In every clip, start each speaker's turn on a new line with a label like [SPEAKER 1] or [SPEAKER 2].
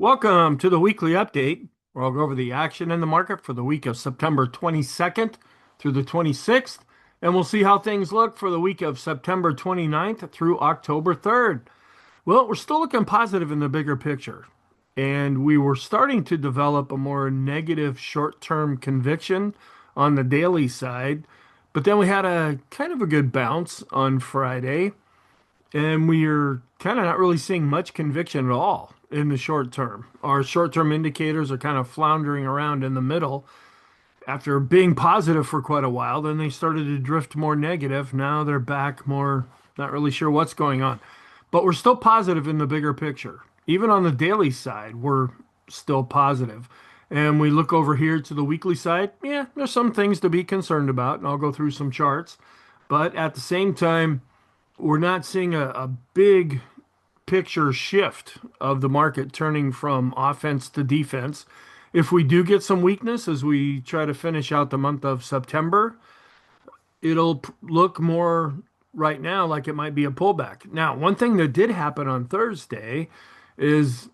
[SPEAKER 1] Welcome to the weekly update, where I'll go over the action in the market for the week of September 22nd through the 26th, and we'll see how things look for the week of September 29th through October 3rd. Well, we're still looking positive in the bigger picture, and we were starting to develop a more negative short-term conviction on the daily side, but then we had a kind of a good bounce on Friday. And we are kind of not really seeing much conviction at all in the short term. Our short term indicators are kind of floundering around in the middle. After being positive for quite a while, then they started to drift more negative. Now they're back more, not really sure what's going on. But we're still positive in the bigger picture. Even on the daily side, we're still positive. And we look over here to the weekly side. Yeah, there's some things to be concerned about, and I'll go through some charts. But at the same time, we're not seeing a big picture shift of the market turning from offense to defense. If we do get some weakness as we try to finish out the month of September, it'll look more right now like it might be a pullback. Now, one thing that did happen on Thursday is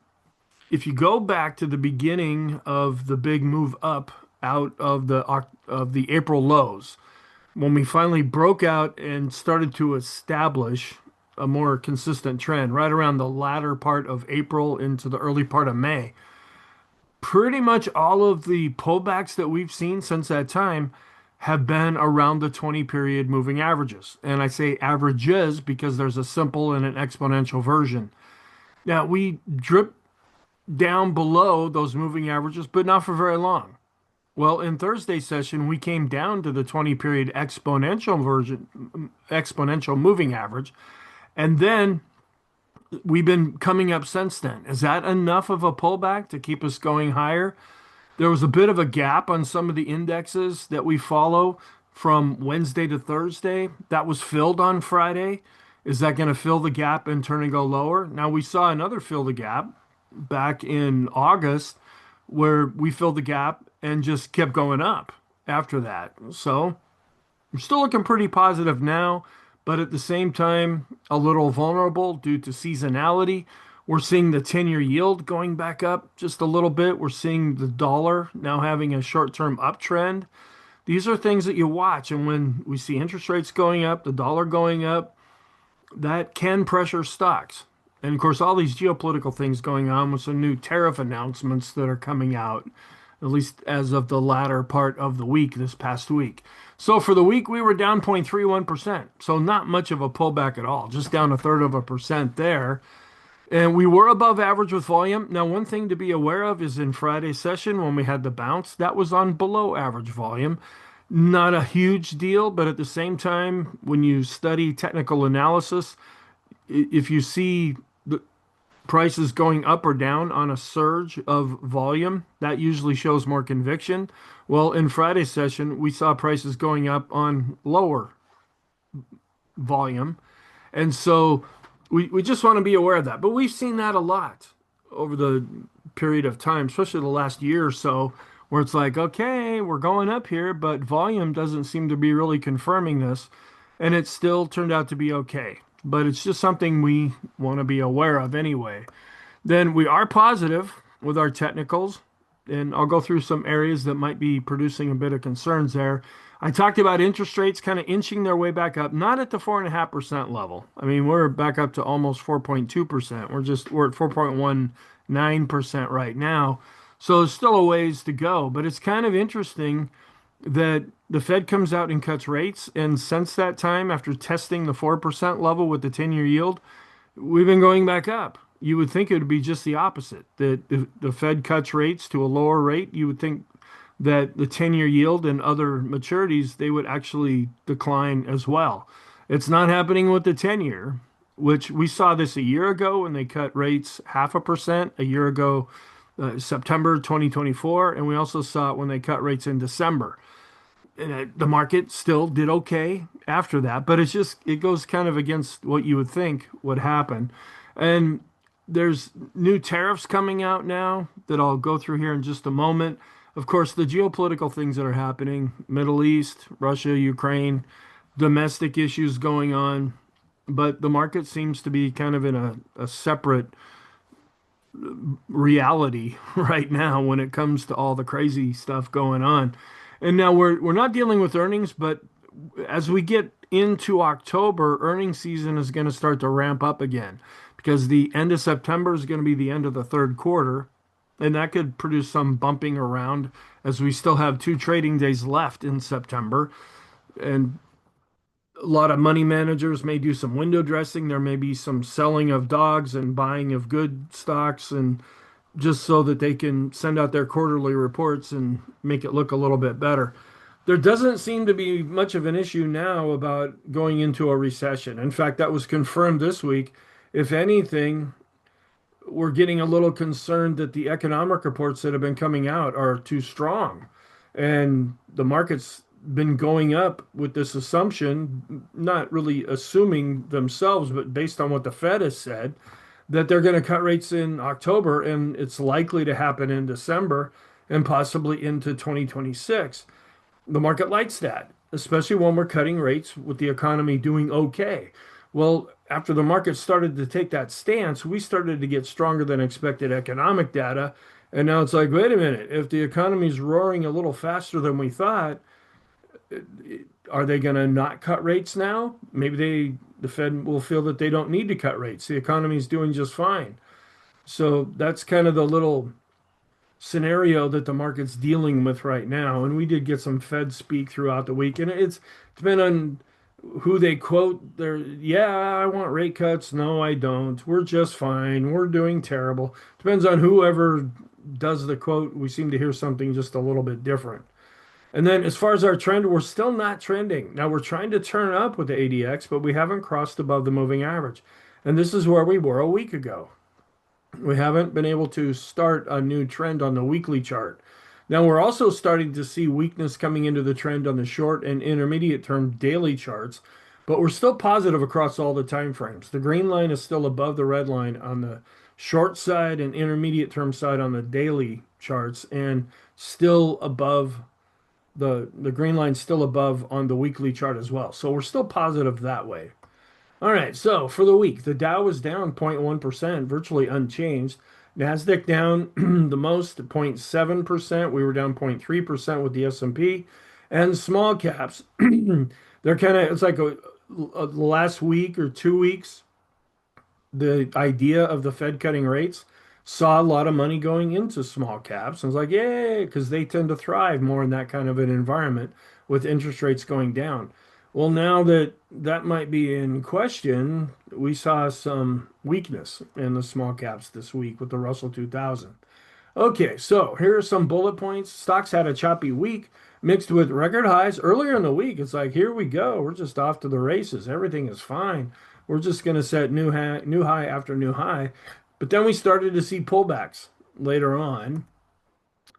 [SPEAKER 1] if you go back to the beginning of the big move up out of the April lows, when we finally broke out and started to establish a more consistent trend right around the latter part of April into the early part of May, pretty much all of the pullbacks that we've seen since that time have been around the 20 period moving averages. And I say averages because there's a simple and an exponential version. Now, we drip down below those moving averages, but not for very long. Well, in Thursday's session, we came down to the 20 period exponential version, exponential moving average, and then we've been coming up since then. Is that enough of a pullback to keep us going higher? There was a bit of a gap on some of the indexes that we follow from Wednesday to Thursday. That was filled on Friday. Is that going to fill the gap and turn and go lower? Now, we saw another fill the gap back in August where we filled the gap and just kept going up after that. So we're still looking pretty positive now, but at the same time, a little vulnerable due to seasonality. We're seeing the 10-year yield going back up just a little bit. We're seeing the dollar now having a short-term uptrend. These are things that you watch. And when we see interest rates going up, the dollar going up, that can pressure stocks. And of course, all these geopolitical things going on with some new tariff announcements that are coming out, at least as of the latter part of the week, this past week. So for the week, we were down 0.31%. So not much of a pullback at all, just down a third of a percent there. And we were above average with volume. Now, one thing to be aware of is in Friday's session when we had the bounce, that was on below average volume. Not a huge deal, but at the same time, when you study technical analysis, if you see the prices going up or down on a surge of volume, that usually shows more conviction. Well, in Friday's session, we saw prices going up on lower volume. And so we just want to be aware of that. But we've seen that a lot over the period of time, especially the last year or so, where it's like, okay, we're going up here, but volume doesn't seem to be really confirming this. And it still turned out to be okay. But it's just something we want to be aware of anyway. Then we are positive with our technicals, and I'll go through some areas that might be producing a bit of concerns there. I talked about interest rates kind of inching their way back up, not at the 4.5% level. I mean, we're back up to almost 4.2%. We're at 4.19% right now. So there's still a ways to go, but it's kind of interesting that the Fed comes out and cuts rates. And since that time, after testing the 4% level with the 10-year yield, we've been going back up. You would think it would be just the opposite, that if the Fed cuts rates to a lower rate, you would think that the 10-year yield and other maturities, they would actually decline as well. It's not happening with the 10-year, which we saw this a year ago when they cut rates 0.5%, a year ago, September 2024, and we also saw it when they cut rates in December. And the market still did okay after that, but it goes kind of against what you would think would happen. And there's new tariffs coming out now that I'll go through here in just a moment. Of course, the geopolitical things that are happening, Middle East, Russia, Ukraine, domestic issues going on, but the market seems to be kind of in a separate reality right now when it comes to all the crazy stuff going on. And now we're not dealing with earnings, but as we get into October, earnings season is going to start to ramp up again because the end of September is going to be the end of the third quarter, and that could produce some bumping around as we still have 2 trading days left in September. And a lot of money managers may do some window dressing. There may be some selling of dogs and buying of good stocks, and just so that they can send out their quarterly reports and make it look a little bit better. There doesn't seem to be much of an issue now about going into a recession. In fact, that was confirmed this week. If anything, we're getting a little concerned that the economic reports that have been coming out are too strong. And the market's been going up with this assumption, not really assuming themselves, but based on what the Fed has said, that they're going to cut rates in October and it's likely to happen in December and possibly into 2026. The market likes that, especially when we're cutting rates with the economy doing okay. Well, after the market started to take that stance, we started to get stronger than expected economic data. And now it's like, wait a minute, if the economy's roaring a little faster than we thought, are they going to not cut rates now? Maybe the Fed will feel that they don't need to cut rates. The economy is doing just fine. So that's kind of the little scenario that the market's dealing with right now. And we did get some Fed speak throughout the week, and it's depending on who they quote. They're, yeah, I want rate cuts. No, I don't. We're just fine. We're doing terrible. Depends on whoever does the quote. We seem to hear something just a little bit different. And then as far as our trend, we're still not trending. Now we're trying to turn up with the ADX, but we haven't crossed above the moving average. And this is where we were a week ago. We haven't been able to start a new trend on the weekly chart. Now we're also starting to see weakness coming into the trend on the short and intermediate term daily charts, but we're still positive across all the time frames. The green line is still above the red line on the short side and intermediate term side on the daily charts, and still above the green line still above on the weekly chart as well. So we're still positive that way. All right, so for the week, the Dow was down 0.1%, virtually unchanged. NASDAQ down the most, 0.7%. We were down 0.3% with the S&P. And small caps, they're kind of, it's like a last week or 2 weeks, the idea of the Fed cutting rates saw a lot of money going into small caps. And it's like, yay, because they tend to thrive more in that kind of an environment with interest rates going down. Well, now that that might be in question, we saw some weakness in the small caps this week with the Russell 2000. Okay, so here are some bullet points. Stocks had a choppy week mixed with record highs. Earlier in the week, it's like, here we go. We're just off to the races. Everything is fine. We're just going to set new high after new high. But then we started to see pullbacks later on.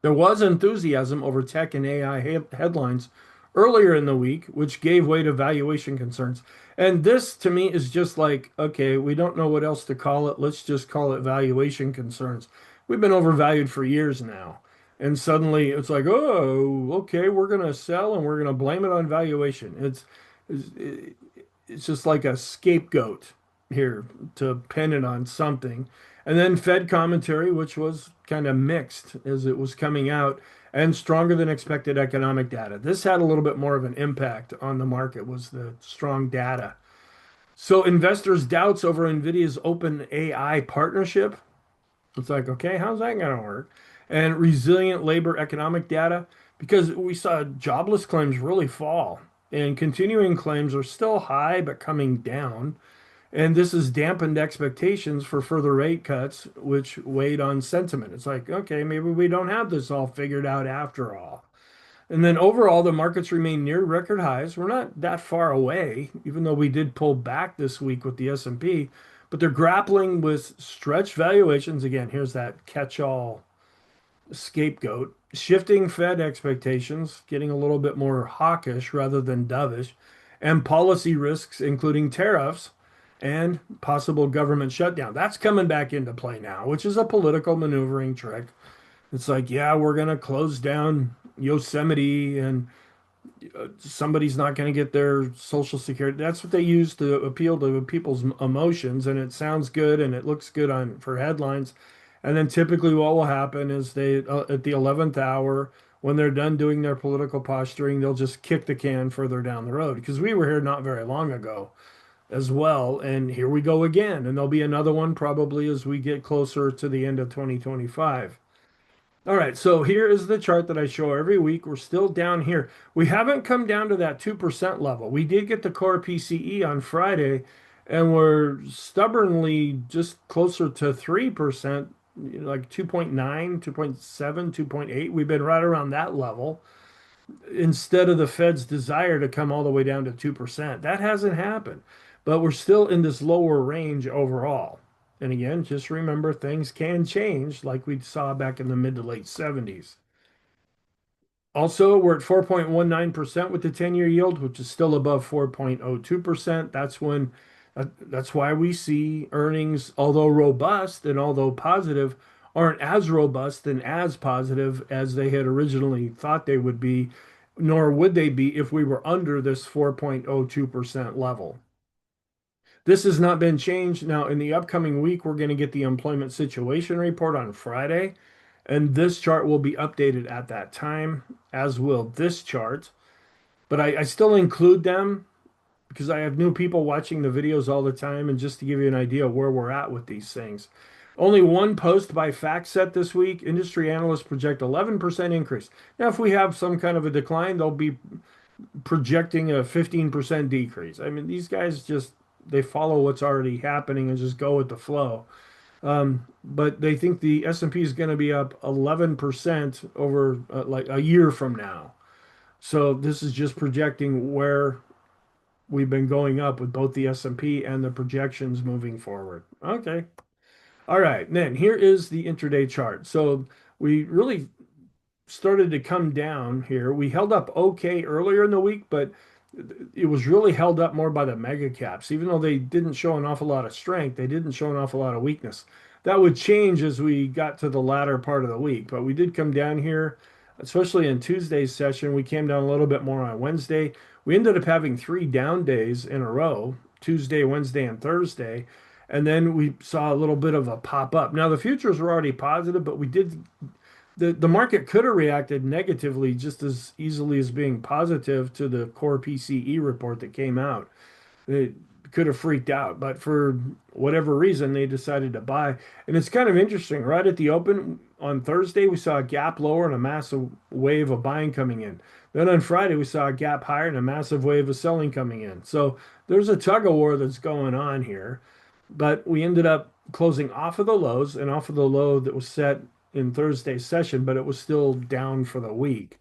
[SPEAKER 1] There was enthusiasm over tech and AI headlines earlier in the week, which gave way to valuation concerns. And this to me is just like, okay, we don't know what else to call it. Let's just call it valuation concerns. We've been overvalued for years now. And suddenly it's like, oh, okay, we're going to sell and we're going to blame it on valuation. It's just like a scapegoat here to pin it on something. And then Fed commentary, which was kind of mixed as it was coming out, and stronger than expected economic data. This had a little bit more of an impact on the market, was the strong data. So investors' doubts over NVIDIA's open AI partnership. It's like, okay, how's that going to work? And resilient labor economic data, because we saw jobless claims really fall, and continuing claims are still high but coming down. And this has dampened expectations for further rate cuts, which weighed on sentiment. It's like, okay, maybe we don't have this all figured out after all. And then overall, the markets remain near record highs. We're not that far away, even though we did pull back this week with the S&P, but they're grappling with stretched valuations. Again, here's that catch-all scapegoat, shifting Fed expectations, getting a little bit more hawkish rather than dovish, and policy risks, including tariffs and possible government shutdown. That's coming back into play now, which is a political maneuvering trick. It's like, yeah, we're going to close down Yosemite and somebody's not going to get their Social Security. That's what they use to appeal to people's emotions, and it sounds good and it looks good on for headlines. And then typically what will happen is they, at the 11th hour, when they're done doing their political posturing, they'll just kick the can further down the road. Because we were here not very long ago as well. And here we go again. And there'll be another one probably as we get closer to the end of 2025. All right, so here is the chart that I show every week. We're still down here. We haven't come down to that 2% level. We did get the core PCE on Friday, and we're stubbornly just closer to 3%, like 2.9, 2.7, 2.8. We've been right around that level instead of the Fed's desire to come all the way down to 2%. That hasn't happened, but we're still in this lower range overall. And again, just remember things can change like we saw back in the mid to late 70s. Also, we're at 4.19% with the 10-year yield, which is still above 4.02%. That's why we see earnings, although robust and although positive, aren't as robust and as positive as they had originally thought they would be, nor would they be if we were under this 4.02% level. This has not been changed. Now, in the upcoming week, we're going to get the employment situation report on Friday, and this chart will be updated at that time, as will this chart. But I still include them because I have new people watching the videos all the time, and just to give you an idea of where we're at with these things. Only one post by FactSet this week. Industry analysts project 11% increase. Now, if we have some kind of a decline, they'll be projecting a 15% decrease. I mean, these guys just they follow what's already happening and just go with the flow. But they think the S&P is going to be up 11% over like a year from now. So this is just projecting where we've been going up with both the S&P and the projections moving forward. Okay. All right. Then here is the intraday chart. So we really started to come down here. We held up okay earlier in the week, but it was really held up more by the mega caps. Even though they didn't show an awful lot of strength, they didn't show an awful lot of weakness. That would change as we got to the latter part of the week, but we did come down here, especially in Tuesday's session. We came down a little bit more on Wednesday. We ended up having 3 down days in a row, Tuesday, Wednesday, and Thursday. And then we saw a little bit of a pop up. Now the futures were already positive, but we did the market could have reacted negatively just as easily as being positive to the core PCE report that came out. It could have freaked out, but for whatever reason, they decided to buy. And it's kind of interesting. Right at the open on Thursday, we saw a gap lower and a massive wave of buying coming in. Then on Friday, we saw a gap higher and a massive wave of selling coming in. So there's a tug of war that's going on here. But we ended up closing off of the lows and off of the low that was set in Thursday's session, but it was still down for the week.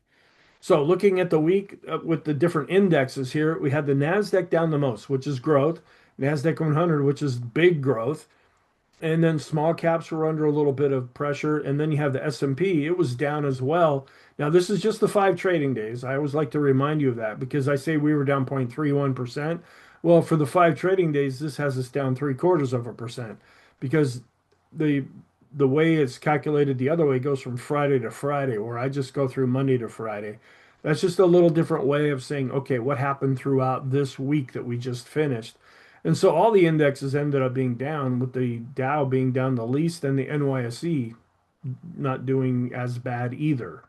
[SPEAKER 1] So looking at the week with the different indexes here, we had the NASDAQ down the most, which is growth, NASDAQ 100, which is big growth, and then small caps were under a little bit of pressure, and then you have the S&P, it was down as well. Now this is just the 5 trading days. I always like to remind you of that because I say we were down 0.31%. Well, for the 5 trading days, this has us down 0.75% because the the way it's calculated the other way goes from Friday to Friday, where I just go through Monday to Friday. That's just a little different way of saying, okay, what happened throughout this week that we just finished? And so all the indexes ended up being down, with the Dow being down the least and the NYSE not doing as bad either.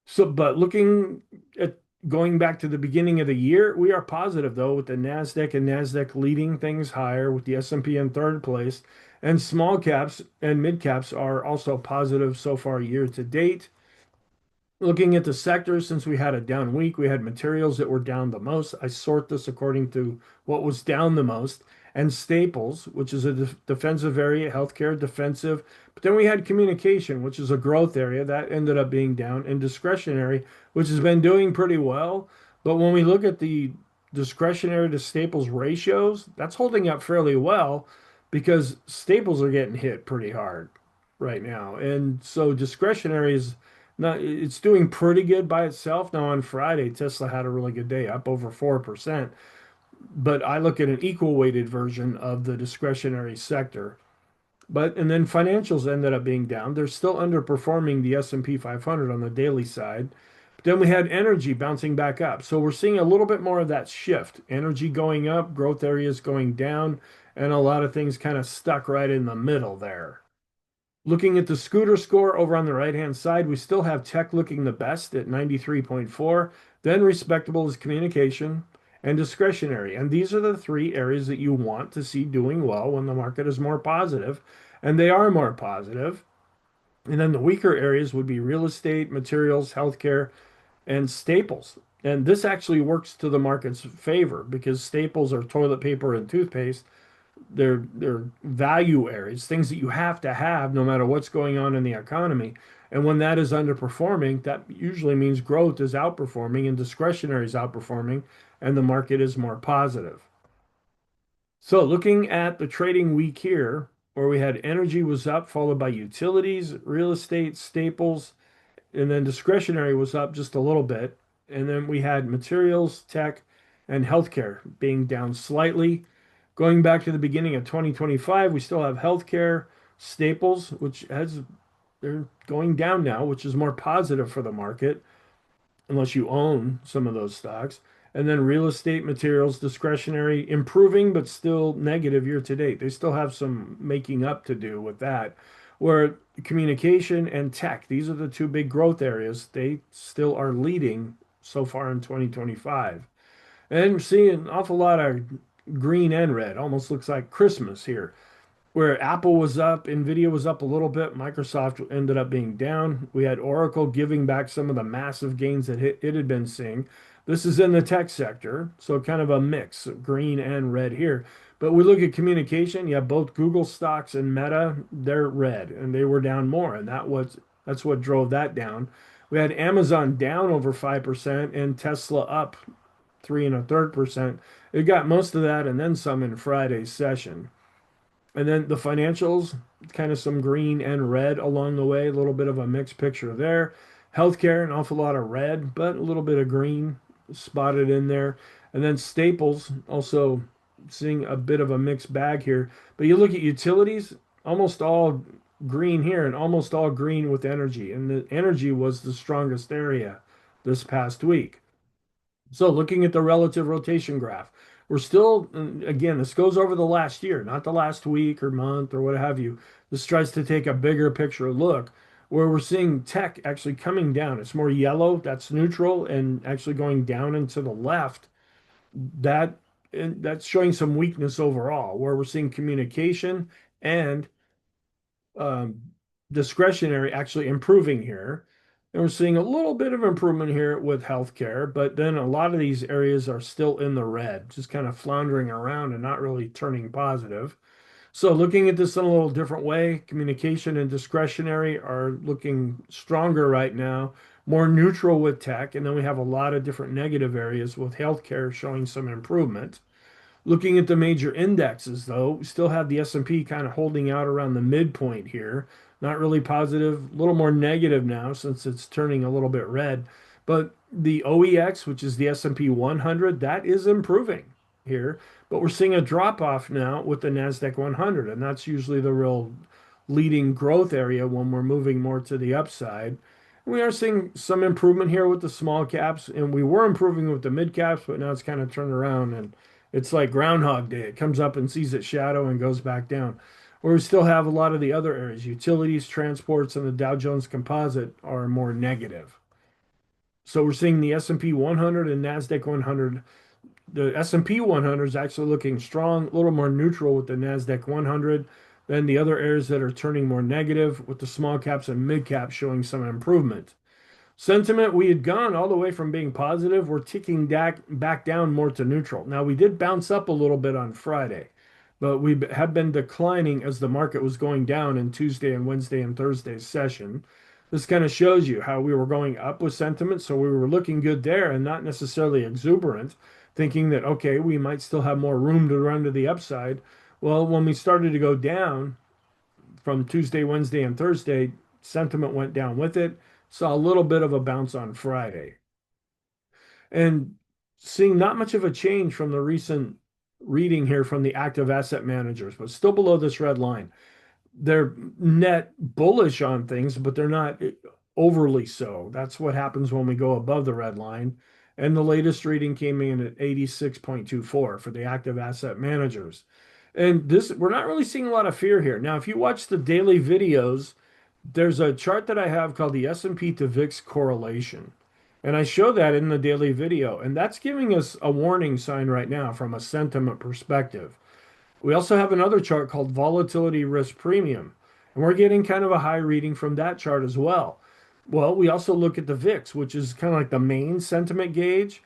[SPEAKER 1] So, but looking at going back to the beginning of the year, we are positive though, with the NASDAQ and NASDAQ leading things higher, with the S&P in third place, and small caps and mid caps are also positive so far year to date. Looking at the sectors, since we had a down week, we had materials that were down the most. I sort this according to what was down the most, and staples, which is a defensive area, healthcare, defensive. But then we had communication, which is a growth area that ended up being down, and discretionary, which has been doing pretty well. But when we look at the discretionary to staples ratios, that's holding up fairly well because staples are getting hit pretty hard right now. And so discretionary is not, it's doing pretty good by itself. Now on Friday, Tesla had a really good day, up over 4%. But I look at an equal weighted version of the discretionary sector. But and then financials ended up being down. They're still underperforming the S&P 500 on the daily side. But then we had energy bouncing back up. So we're seeing a little bit more of that shift. Energy going up, growth areas going down, and a lot of things kind of stuck right in the middle there. Looking at the scooter score over on the right-hand side, we still have tech looking the best at 93.4. Then respectable is communication and discretionary. And these are the three areas that you want to see doing well when the market is more positive. And they are more positive. And then the weaker areas would be real estate, materials, healthcare, and staples. And this actually works to the market's favor because staples are toilet paper and toothpaste. They're value areas, things that you have to have no matter what's going on in the economy. And when that is underperforming, that usually means growth is outperforming and discretionary is outperforming, and the market is more positive. So looking at the trading week here, where we had energy was up, followed by utilities, real estate, staples, and then discretionary was up just a little bit. And then we had materials, tech, and healthcare being down slightly. Going back to the beginning of 2025, we still have healthcare, staples, which has they're going down now, which is more positive for the market unless you own some of those stocks. And then real estate, materials, discretionary, improving, but still negative year to date. They still have some making up to do with that. Where communication and tech, these are the two big growth areas, they still are leading so far in 2025. And we're seeing an awful lot of green and red. Almost looks like Christmas here where Apple was up, Nvidia was up a little bit, Microsoft ended up being down. We had Oracle giving back some of the massive gains that it had been seeing. This is in the tech sector, so kind of a mix of green and red here. But we look at communication, you have both Google stocks and Meta, they're red, and they were down more, and that's what drove that down. We had Amazon down over 5% and Tesla up 3 1/3%. It got most of that and then some in Friday's session. And then the financials, kind of some green and red along the way, a little bit of a mixed picture there. Healthcare, an awful lot of red, but a little bit of green spotted in there. And then staples, also seeing a bit of a mixed bag here. But you look at utilities, almost all green here and almost all green with energy. And the energy was the strongest area this past week. So looking at the relative rotation graph, we're still, again, this goes over the last year, not the last week or month or what have you. This tries to take a bigger picture look where we're seeing tech actually coming down. It's more yellow, that's neutral, and actually going down and to the left. That and that's showing some weakness overall, where we're seeing communication and um, discretionary actually improving here. And we're seeing a little bit of improvement here with healthcare, but then a lot of these areas are still in the red, just kind of floundering around and not really turning positive. So looking at this in a little different way, communication and discretionary are looking stronger right now, more neutral with tech, and then we have a lot of different negative areas with healthcare showing some improvement. Looking at the major indexes, though, we still have the S&P kind of holding out around the midpoint here. Not really positive, a little more negative now since it's turning a little bit red. But the OEX, which is the S&P 100, that is improving here. But we're seeing a drop off now with the NASDAQ 100, and that's usually the real leading growth area when we're moving more to the upside. We are seeing some improvement here with the small caps, and we were improving with the mid caps, but now it's kind of turned around and it's like Groundhog Day. It comes up and sees its shadow and goes back down. Where we still have a lot of the other areas, utilities, transports, and the Dow Jones Composite are more negative. So we're seeing the S&P 100 and NASDAQ 100. The S&P 100 is actually looking strong, a little more neutral with the NASDAQ 100 than the other areas that are turning more negative, with the small caps and mid caps showing some improvement. Sentiment, we had gone all the way from being positive. We're ticking back down more to neutral. Now, we did bounce up a little bit on Friday, but we had been declining as the market was going down in Tuesday and Wednesday and Thursday's session. This kind of shows you how we were going up with sentiment. So we were looking good there and not necessarily exuberant, thinking that, okay, we might still have more room to run to the upside. Well, when we started to go down, from Tuesday, Wednesday, and Thursday, sentiment went down with it. Saw a little bit of a bounce on Friday. And seeing not much of a change from the recent reading here from the active asset managers, but still below this red line. They're net bullish on things, but they're not overly so. That's what happens when we go above the red line. And the latest reading came in at 86.24 for the active asset managers. And this, we're not really seeing a lot of fear here. Now, if you watch the daily videos, there's a chart that I have called the S&P to VIX correlation. And I show that in the daily video. And that's giving us a warning sign right now from a sentiment perspective. We also have another chart called volatility risk premium. And we're getting kind of a high reading from that chart as well. Well, we also look at the VIX, which is kind of like the main sentiment gauge.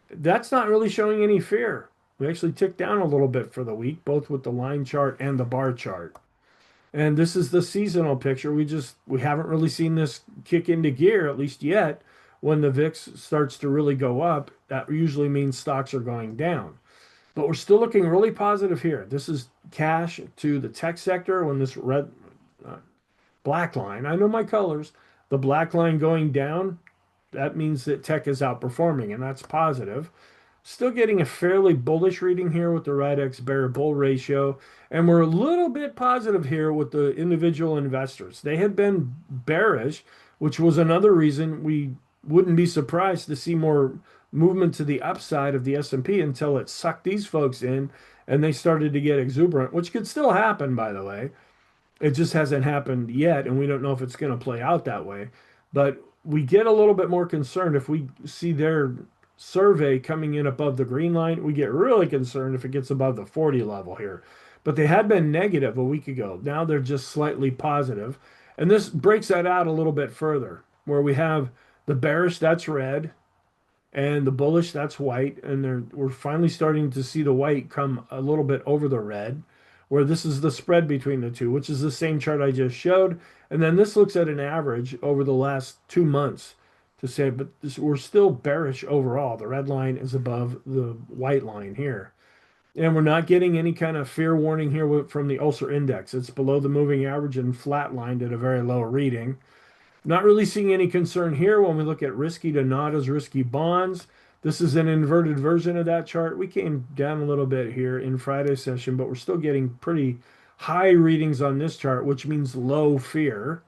[SPEAKER 1] That's not really showing any fear. We actually ticked down a little bit for the week, both with the line chart and the bar chart. And this is the seasonal picture. We haven't really seen this kick into gear, at least yet. When the VIX starts to really go up, that usually means stocks are going down. But we're still looking really positive here. This is cash to the tech sector when this red uh, black line, I know my colors, the black line going down, that means that tech is outperforming, and that's positive. Still getting a fairly bullish reading here with the Ridex Bear Bull ratio. And we're a little bit positive here with the individual investors. They had been bearish, which was another reason we wouldn't be surprised to see more movement to the upside of the S&P until it sucked these folks in and they started to get exuberant, which could still happen, by the way. It just hasn't happened yet, and we don't know if it's going to play out that way. But we get a little bit more concerned if we see their survey coming in above the green line. We get really concerned if it gets above the 40 level here. But they had been negative a week ago. Now they're just slightly positive. And this breaks that out a little bit further, where we have the bearish, that's red, and the bullish, that's white. And we're finally starting to see the white come a little bit over the red, where this is the spread between the two, which is the same chart I just showed. And then this looks at an average over the last 2 months to say, but we're still bearish overall. The red line is above the white line here. And we're not getting any kind of fear warning here from the Ulster Index. It's below the moving average and flatlined at a very low reading. Not really seeing any concern here when we look at risky to not as risky bonds. This is an inverted version of that chart. We came down a little bit here in Friday's session, but we're still getting pretty high readings on this chart, which means low fear.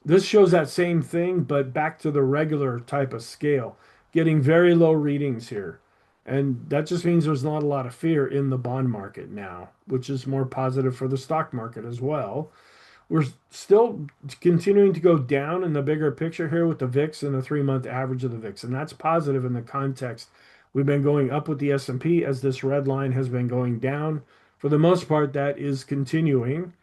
[SPEAKER 1] This shows that same thing, but back to the regular type of scale, getting very low readings here. And that just means there's not a lot of fear in the bond market now, which is more positive for the stock market as well. We're still continuing to go down in the bigger picture here with the VIX and the 3-month average of the VIX, and that's positive in the context. We've been going up with the S&P as this red line has been going down. For the most part, that is continuing.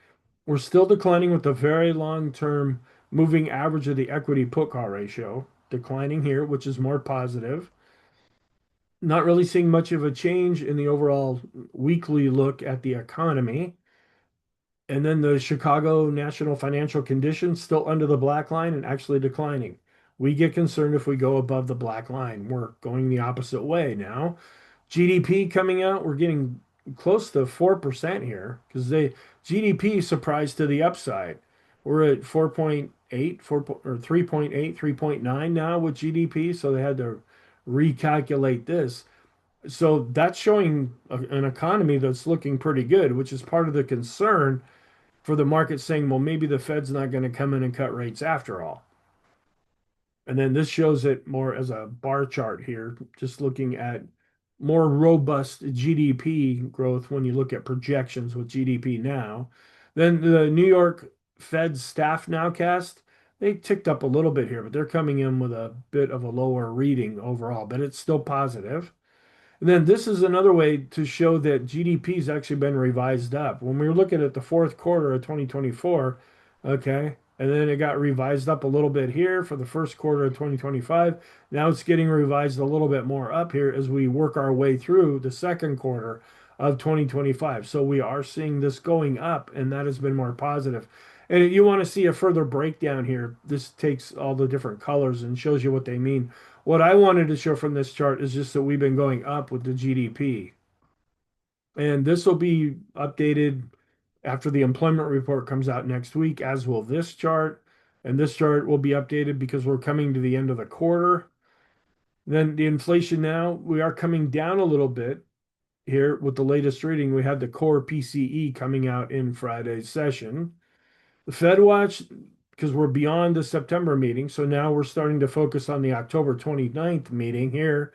[SPEAKER 1] We're still declining with the very long-term moving average of the equity put call ratio, declining here, which is more positive. Not really seeing much of a change in the overall weekly look at the economy. And then the Chicago National Financial Conditions still under the black line and actually declining. We get concerned if we go above the black line. We're going the opposite way now. GDP coming out, we're getting close to 4% here because they GDP surprised to the upside. We're at 4.8, 4, or 3.8, 3.9 now with GDP, so they had to recalculate this. So that's showing an economy that's looking pretty good, which is part of the concern for the market saying, well, maybe the Fed's not going to come in and cut rates after all. And then this shows it more as a bar chart here, just looking at more robust GDP growth when you look at projections with GDP now. Then the New York Fed staff nowcast, they ticked up a little bit here, but they're coming in with a bit of a lower reading overall, but it's still positive. And then this is another way to show that GDP has actually been revised up. When we were looking at the fourth quarter of 2024, okay, and then it got revised up a little bit here for the first quarter of 2025. Now it's getting revised a little bit more up here as we work our way through the second quarter of 2025. So we are seeing this going up, and that has been more positive. And you want to see a further breakdown here. This takes all the different colors and shows you what they mean. What I wanted to show from this chart is just that we've been going up with the GDP. And this will be updated after the employment report comes out next week, as will this chart. And this chart will be updated because we're coming to the end of the quarter. Then the inflation now, we are coming down a little bit here with the latest reading. We had the core PCE coming out in Friday's session. The Fed watch, because we're beyond the September meeting, so now we're starting to focus on the October 29th meeting here.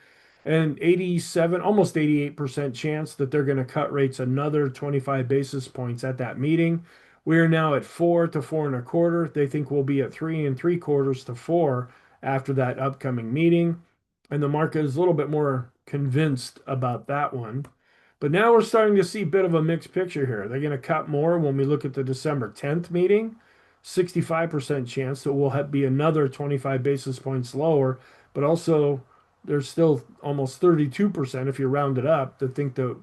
[SPEAKER 1] and 87, almost 88% chance that they're going to cut rates another 25 basis points at that meeting. We are now at 4 to 4.25. They think we'll be at 3.75 to 4 after that upcoming meeting. And the market is a little bit more convinced about that one. But now we're starting to see a bit of a mixed picture here. They're going to cut more when we look at the December 10th meeting. 65% chance that we'll be another 25 basis points lower, but also there's still almost 32%, if you round it up, that think the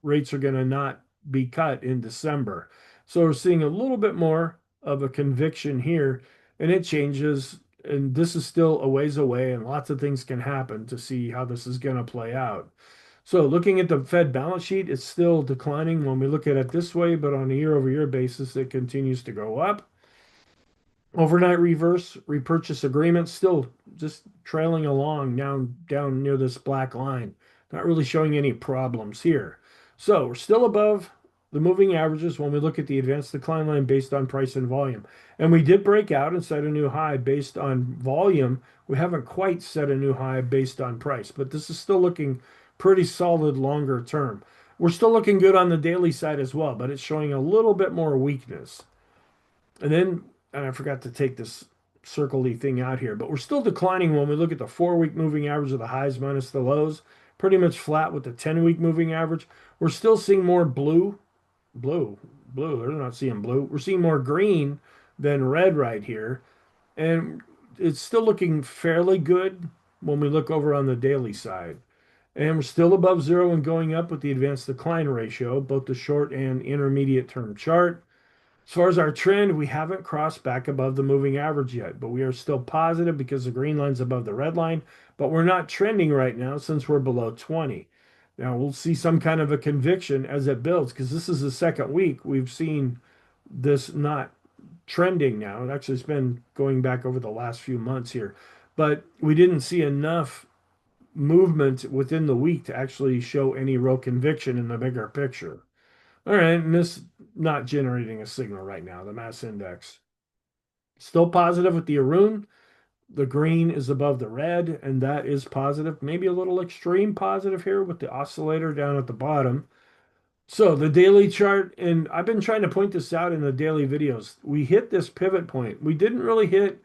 [SPEAKER 1] rates are going to not be cut in December. So we're seeing a little bit more of a conviction here, and it changes. And this is still a ways away, and lots of things can happen to see how this is going to play out. So looking at the Fed balance sheet, it's still declining when we look at it this way, but on a year-over-year basis, it continues to go up. Overnight reverse repurchase agreement still just trailing along down near this black line. Not really showing any problems here. So we're still above the moving averages when we look at the advanced decline line based on price and volume. And we did break out and set a new high based on volume. We haven't quite set a new high based on price, but this is still looking pretty solid longer term. We're still looking good on the daily side as well, but it's showing a little bit more weakness. And I forgot to take this circle-y thing out here, but we're still declining when we look at the 4-week moving average of the highs minus the lows, pretty much flat with the 10-week moving average. We're still seeing more blue. They're not seeing blue. We're seeing more green than red right here. And it's still looking fairly good when we look over on the daily side. And we're still above zero and going up with the advanced decline ratio, both the short and intermediate term chart. As far as our trend, we haven't crossed back above the moving average yet, but we are still positive because the green line's above the red line, but we're not trending right now since we're below 20. Now we'll see some kind of a conviction as it builds because this is the second week we've seen this not trending now. It actually has been going back over the last few months here, but we didn't see enough movement within the week to actually show any real conviction in the bigger picture. All right, and this not generating a signal right now, the mass index. Still positive with the Arun. The green is above the red, and that is positive. Maybe a little extreme positive here with the oscillator down at the bottom. So the daily chart, and I've been trying to point this out in the daily videos. We hit this pivot point. We didn't really hit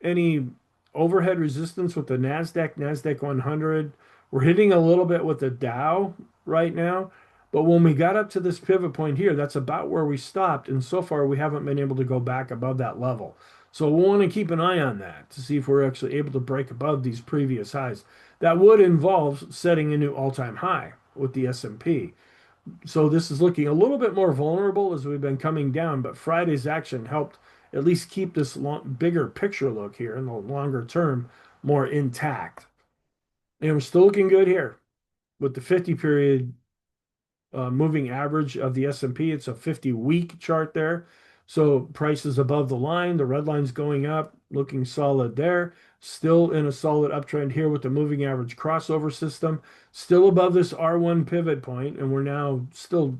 [SPEAKER 1] any overhead resistance with the NASDAQ 100. We're hitting a little bit with the Dow right now. But when we got up to this pivot point here, that's about where we stopped. And so far, we haven't been able to go back above that level. So we'll want to keep an eye on that to see if we're actually able to break above these previous highs. That would involve setting a new all-time high with the S&P. So this is looking a little bit more vulnerable as we've been coming down, but Friday's action helped at least keep this bigger picture look here in the longer term more intact. And we're still looking good here with the 50 period moving average of the S&P. It's a 50-week chart there. So price is above the line. The red line's going up, looking solid there. Still in a solid uptrend here with the moving average crossover system. Still above this R1 pivot point, and we're now still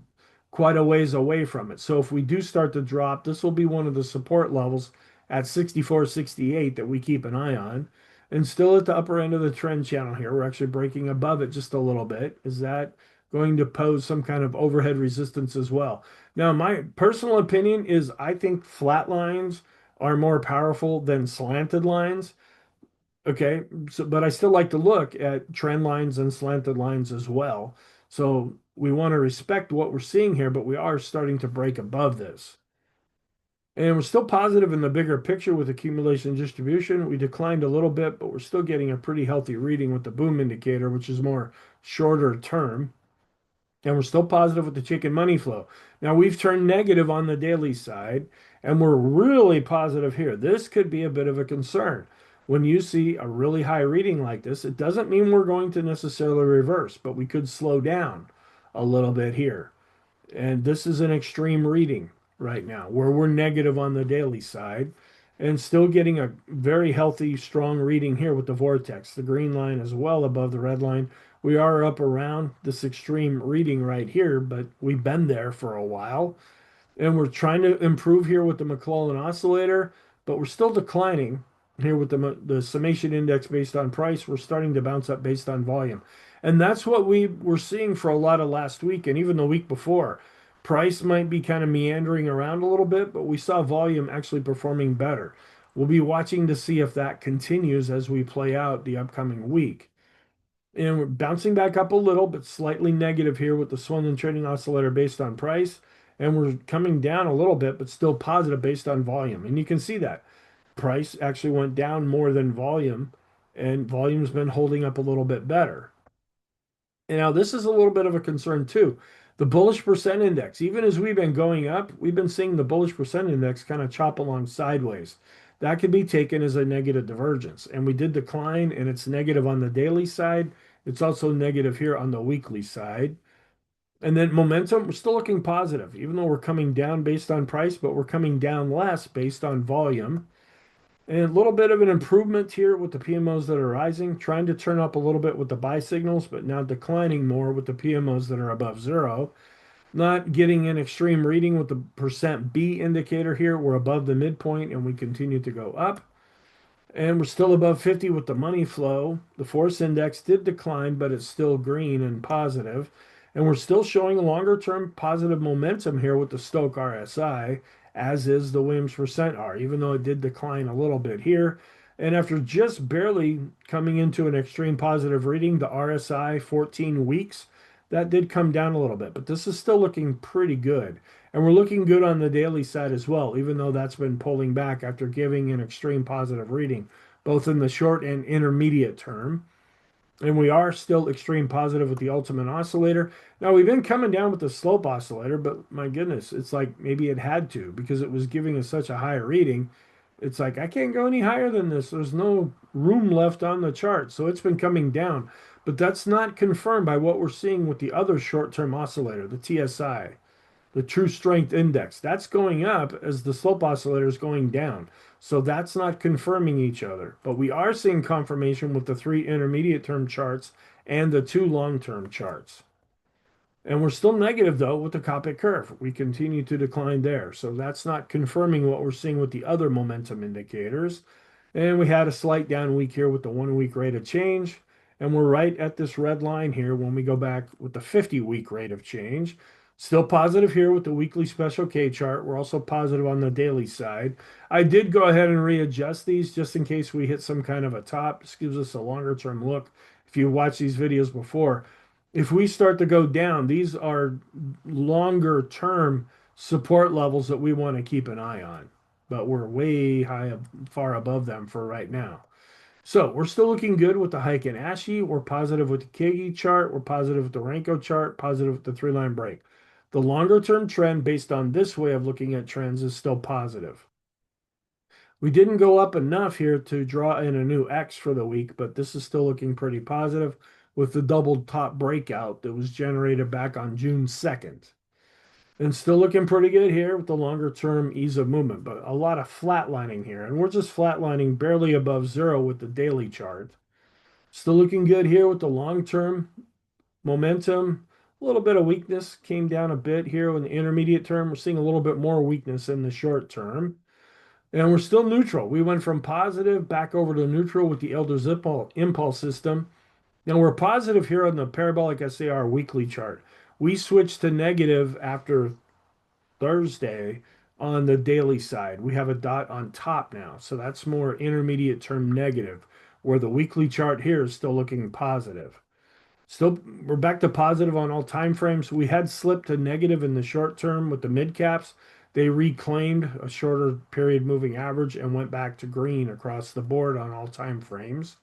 [SPEAKER 1] quite a ways away from it. So if we do start to drop, this will be one of the support levels at 64, 68 that we keep an eye on. And still at the upper end of the trend channel here. We're actually breaking above it just a little bit. Is that going to pose some kind of overhead resistance as well? Now, my personal opinion is I think flat lines are more powerful than slanted lines. Okay, so but I still like to look at trend lines and slanted lines as well. So we want to respect what we're seeing here, but we are starting to break above this. And we're still positive in the bigger picture with accumulation and distribution. We declined a little bit, but we're still getting a pretty healthy reading with the boom indicator, which is more shorter term. And we're still positive with the chicken money flow. Now we've turned negative on the daily side, and we're really positive here. This could be a bit of a concern. When you see a really high reading like this, it doesn't mean we're going to necessarily reverse, but we could slow down a little bit here. And this is an extreme reading right now where we're negative on the daily side and still getting a very healthy, strong reading here with the vortex. The green line is well above the red line. We are up around this extreme reading right here, but we've been there for a while. And we're trying to improve here with the McClellan oscillator, but we're still declining. here with the summation index based on price, we're starting to bounce up based on volume. And that's what we were seeing for a lot of last week and even the week before. Price might be kind of meandering around a little bit, but we saw volume actually performing better. We'll be watching to see if that continues as we play out the upcoming week. And we're bouncing back up a little, but slightly negative here with the swollen trading oscillator based on price. And we're coming down a little bit, but still positive based on volume. And you can see that price actually went down more than volume, and volume's been holding up a little bit better. And now this is a little bit of a concern too. The bullish percent index, even as we've been going up, we've been seeing the bullish percent index kind of chop along sideways. That could be taken as a negative divergence. And we did decline, and it's negative on the daily side. It's also negative here on the weekly side. And then momentum, we're still looking positive, even though we're coming down based on price, but we're coming down less based on volume. And a little bit of an improvement here with the PMOs that are rising, trying to turn up a little bit with the buy signals, but now declining more with the PMOs that are above zero. Not getting an extreme reading with the percent B indicator here. We're above the midpoint and we continue to go up. And we're still above 50 with the money flow. The force index did decline, but it's still green and positive. And we're still showing a longer term positive momentum here with the Stoke RSI, as is the Williams percent R, even though it did decline a little bit here. And after just barely coming into an extreme positive reading, the RSI 14 weeks, that did come down a little bit, but this is still looking pretty good. And we're looking good on the daily side as well, even though that's been pulling back after giving an extreme positive reading, both in the short and intermediate term. And we are still extreme positive with the ultimate oscillator. Now we've been coming down with the slope oscillator, but my goodness, it's like maybe it had to because it was giving us such a high reading. It's like I can't go any higher than this. There's no room left on the chart. So it's been coming down. But that's not confirmed by what we're seeing with the other short-term oscillator, the TSI, the true strength index. That's going up as the slope oscillator is going down. So that's not confirming each other. But we are seeing confirmation with the three intermediate term charts and the two long-term charts. And we're still negative though with the Copic curve. We continue to decline there. So that's not confirming what we're seeing with the other momentum indicators. And we had a slight down week here with the 1 week rate of change. And we're right at this red line here when we go back with the 50-week rate of change. Still positive here with the weekly special K chart. We're also positive on the daily side. I did go ahead and readjust these just in case we hit some kind of a top. This gives us a longer term look. If you watch these videos before, if we start to go down, these are longer term support levels that we want to keep an eye on, but we're way high, far above them for right now. So we're still looking good with the hike in ASHI. We're positive with the Kagi chart. We're positive with the Renko chart, positive with the three-line break. The longer term trend based on this way of looking at trends is still positive. We didn't go up enough here to draw in a new X for the week, but this is still looking pretty positive with the double top breakout that was generated back on June 2nd. And still looking pretty good here with the longer term ease of movement, but a lot of flatlining here. And we're just flatlining barely above zero with the daily chart. Still looking good here with the long term momentum. A little bit of weakness came down a bit here in the intermediate term. We're seeing a little bit more weakness in the short term. And we're still neutral. We went from positive back over to neutral with the Elder impulse system. Now we're positive here on the parabolic SAR weekly chart. We switched to negative after Thursday on the daily side. We have a dot on top now. So that's more intermediate term negative, where the weekly chart here is still looking positive. Still, we're back to positive on all time frames. We had slipped to negative in the short term with the mid caps. They reclaimed a shorter period moving average and went back to green across the board on all time frames.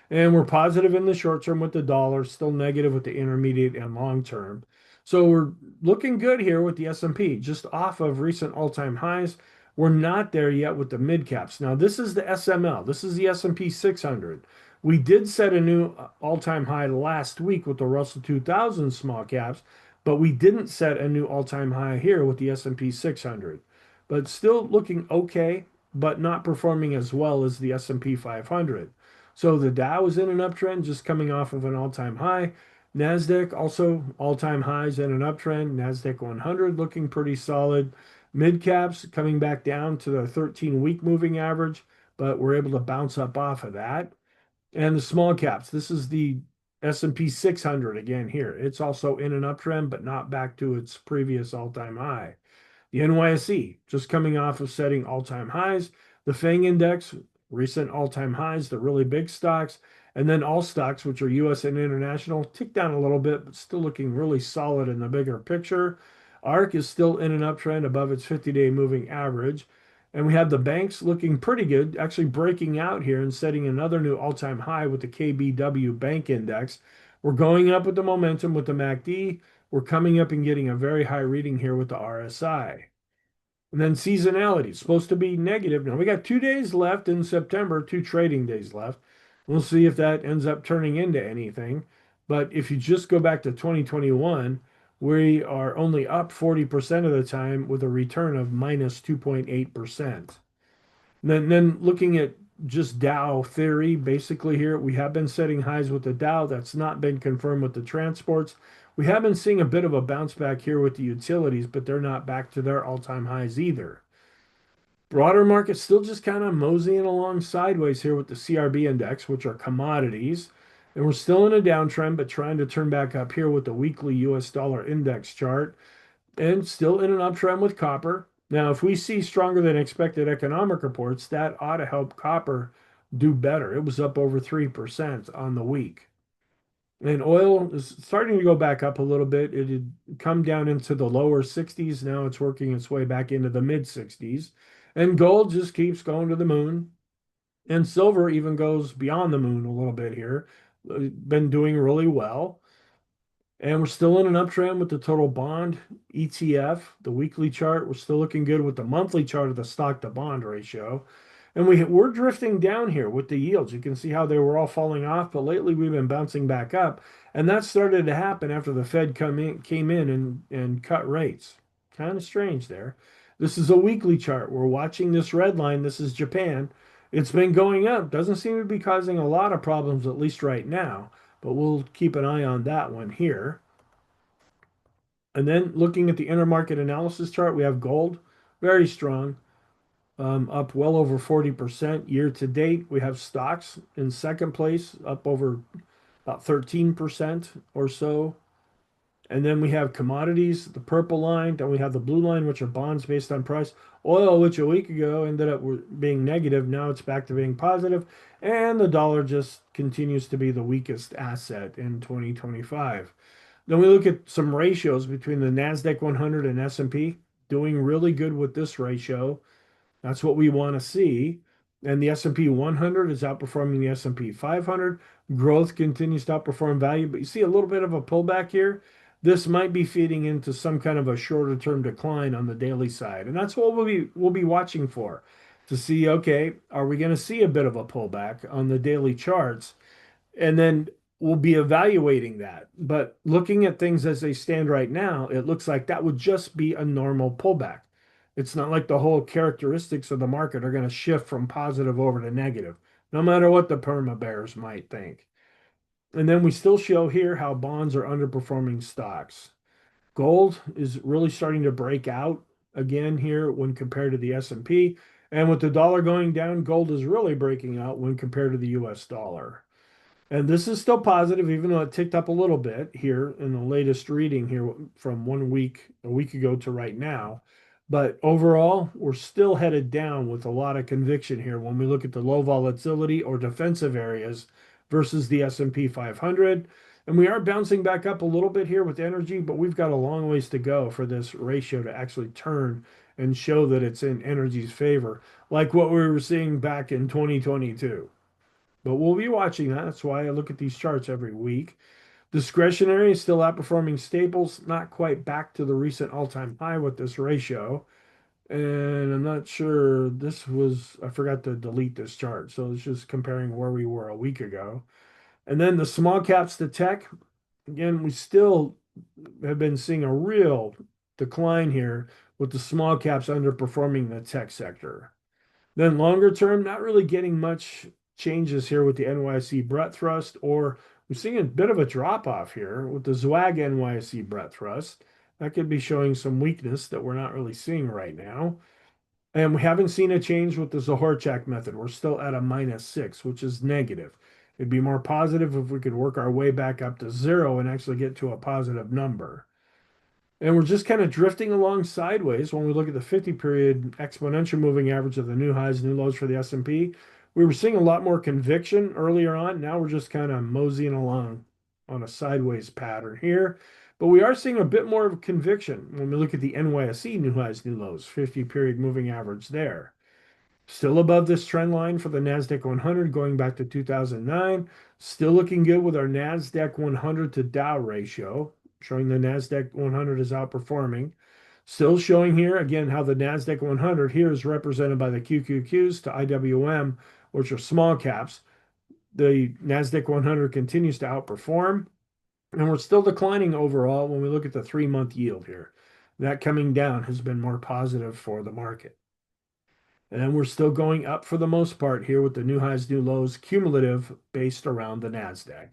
[SPEAKER 1] And we're positive in the short term with the dollar, still negative with the intermediate and long term. So we're looking good here with the S&P, just off of recent all-time highs. We're not there yet with the mid caps. Now this is the SML. This is the S&P 600. We did set a new all-time high last week with the Russell 2000 small caps, but we didn't set a new all-time high here with the S&P 600. But still looking okay, but not performing as well as the S&P 500. So the Dow is in an uptrend, just coming off of an all-time high. NASDAQ also all-time highs in an uptrend. NASDAQ 100 looking pretty solid. Mid caps coming back down to the 13-week moving average, but we're able to bounce up off of that. And the small caps, this is the S&P 600 again here. It's also in an uptrend, but not back to its previous all-time high. The NYSE just coming off of setting all-time highs. The FANG index, recent all-time highs, the really big stocks. And then all stocks, which are US and international, ticked down a little bit, but still looking really solid in the bigger picture. ARK is still in an uptrend above its 50-day moving average. And we have the banks looking pretty good, actually breaking out here and setting another new all-time high with the KBW Bank Index. We're going up with the momentum with the MACD. We're coming up and getting a very high reading here with the RSI. And then seasonality is supposed to be negative. Now we got 2 days left in September, 2 trading days left. We'll see if that ends up turning into anything. But if you just go back to 2021, we are only up 40% of the time with a return of minus 2.8%. Then looking at just Dow theory, basically here, we have been setting highs with the Dow. That's not been confirmed with the transports. We have been seeing a bit of a bounce back here with the utilities, but they're not back to their all-time highs either. Broader market still just kind of moseying along sideways here with the CRB index, which are commodities. And we're still in a downtrend, but trying to turn back up here with the weekly US dollar index chart and still in an uptrend with copper. Now, if we see stronger than expected economic reports, that ought to help copper do better. It was up over 3% on the week. And oil is starting to go back up a little bit. It had come down into the lower 60s. Now it's working its way back into the mid 60s. And gold just keeps going to the moon. And silver even goes beyond the moon a little bit here. Been doing really well. And we're still in an uptrend with the total bond ETF, the weekly chart. We're still looking good with the monthly chart of the stock to bond ratio. And we're drifting down here with the yields. You can see how they were all falling off, but lately we've been bouncing back up. And that started to happen after the Fed came in and cut rates. Kind of strange there. This is a weekly chart. We're watching this red line. This is Japan. It's been going up. Doesn't seem to be causing a lot of problems, at least right now. But we'll keep an eye on that one here. And then looking at the intermarket analysis chart, we have gold, very strong, up well over 40% year to date. We have stocks in second place, up over about 13% or so. And then we have commodities, the purple line. Then we have the blue line, which are bonds based on price. Oil, which a week ago ended up being negative. Now it's back to being positive. And the dollar just continues to be the weakest asset in 2025. Then we look at some ratios between the NASDAQ 100 and S&P, doing really good with this ratio. That's what we want to see. And the S&P 100 is outperforming the S&P 500. Growth continues to outperform value, but you see a little bit of a pullback here. This might be feeding into some kind of a shorter term decline on the daily side. And that's what we'll be watching for to see, okay, are we going to see a bit of a pullback on the daily charts? And then we'll be evaluating that. But looking at things as they stand right now, it looks like that would just be a normal pullback. It's not like the whole characteristics of the market are going to shift from positive over to negative, no matter what the perma bears might think. And then we still show here how bonds are underperforming stocks. Gold is really starting to break out again here when compared to the S&P. And with the dollar going down, gold is really breaking out when compared to the US dollar. And this is still positive, even though it ticked up a little bit here in the latest reading here from a week ago to right now. But overall, we're still headed down with a lot of conviction here when we look at the low volatility or defensive areas versus the S&P 500. And we are bouncing back up a little bit here with energy, but we've got a long ways to go for this ratio to actually turn and show that it's in energy's favor, like what we were seeing back in 2022. But we'll be watching that. That's why I look at these charts every week. Discretionary is still outperforming staples, not quite back to the recent all-time high with this ratio. And I'm not sure I forgot to delete this chart. So it's just comparing where we were a week ago. And then the small caps to tech, again, we still have been seeing a real decline here with the small caps underperforming the tech sector. Then longer term, not really getting much changes here with the NYSE breadth thrust, or we're seeing a bit of a drop off here with the ZWAG NYSE breadth thrust. That could be showing some weakness that we're not really seeing right now. And we haven't seen a change with the Zohorchak method. We're still at a -6, which is negative. It'd be more positive if we could work our way back up to zero and actually get to a positive number. And we're just kind of drifting along sideways when we look at the 50 period exponential moving average of the new highs, new lows for the S&P. We were seeing a lot more conviction earlier on. Now we're just kind of moseying along on a sideways pattern here. But we are seeing a bit more of conviction when we look at the NYSE new highs, new lows, 50 period moving average there. Still above this trend line for the NASDAQ 100 going back to 2009. Still looking good with our NASDAQ 100 to Dow ratio, showing the NASDAQ 100 is outperforming. Still showing here again how the NASDAQ 100 here is represented by the QQQs to IWM, which are small caps. The NASDAQ 100 continues to outperform, and we're still declining overall when we look at the 3-month yield here. That coming down has been more positive for the market. And we're still going up for the most part here with the new highs, new lows, cumulative based around the NASDAQ.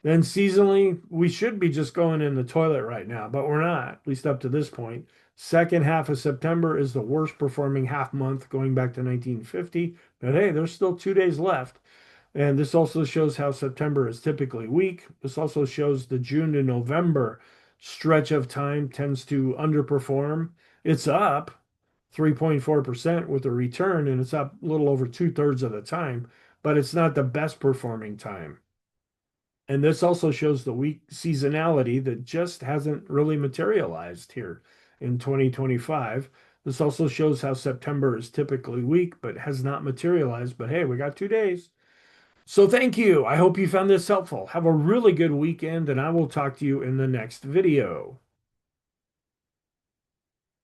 [SPEAKER 1] Then seasonally, we should be just going in the toilet right now, but we're not, at least up to this point. Second half of September is the worst performing half month going back to 1950. But hey, there's still 2 days left. And this also shows how September is typically weak. This also shows the June to November stretch of time tends to underperform. It's up 3.4% with a return, and it's up a little over 2/3 of the time, but it's not the best performing time. And this also shows the weak seasonality that just hasn't really materialized here in 2025. This also shows how September is typically weak, but has not materialized. But hey, we got 2 days. So thank you. I hope you found this helpful. Have a really good weekend, and I will talk to you in the next video.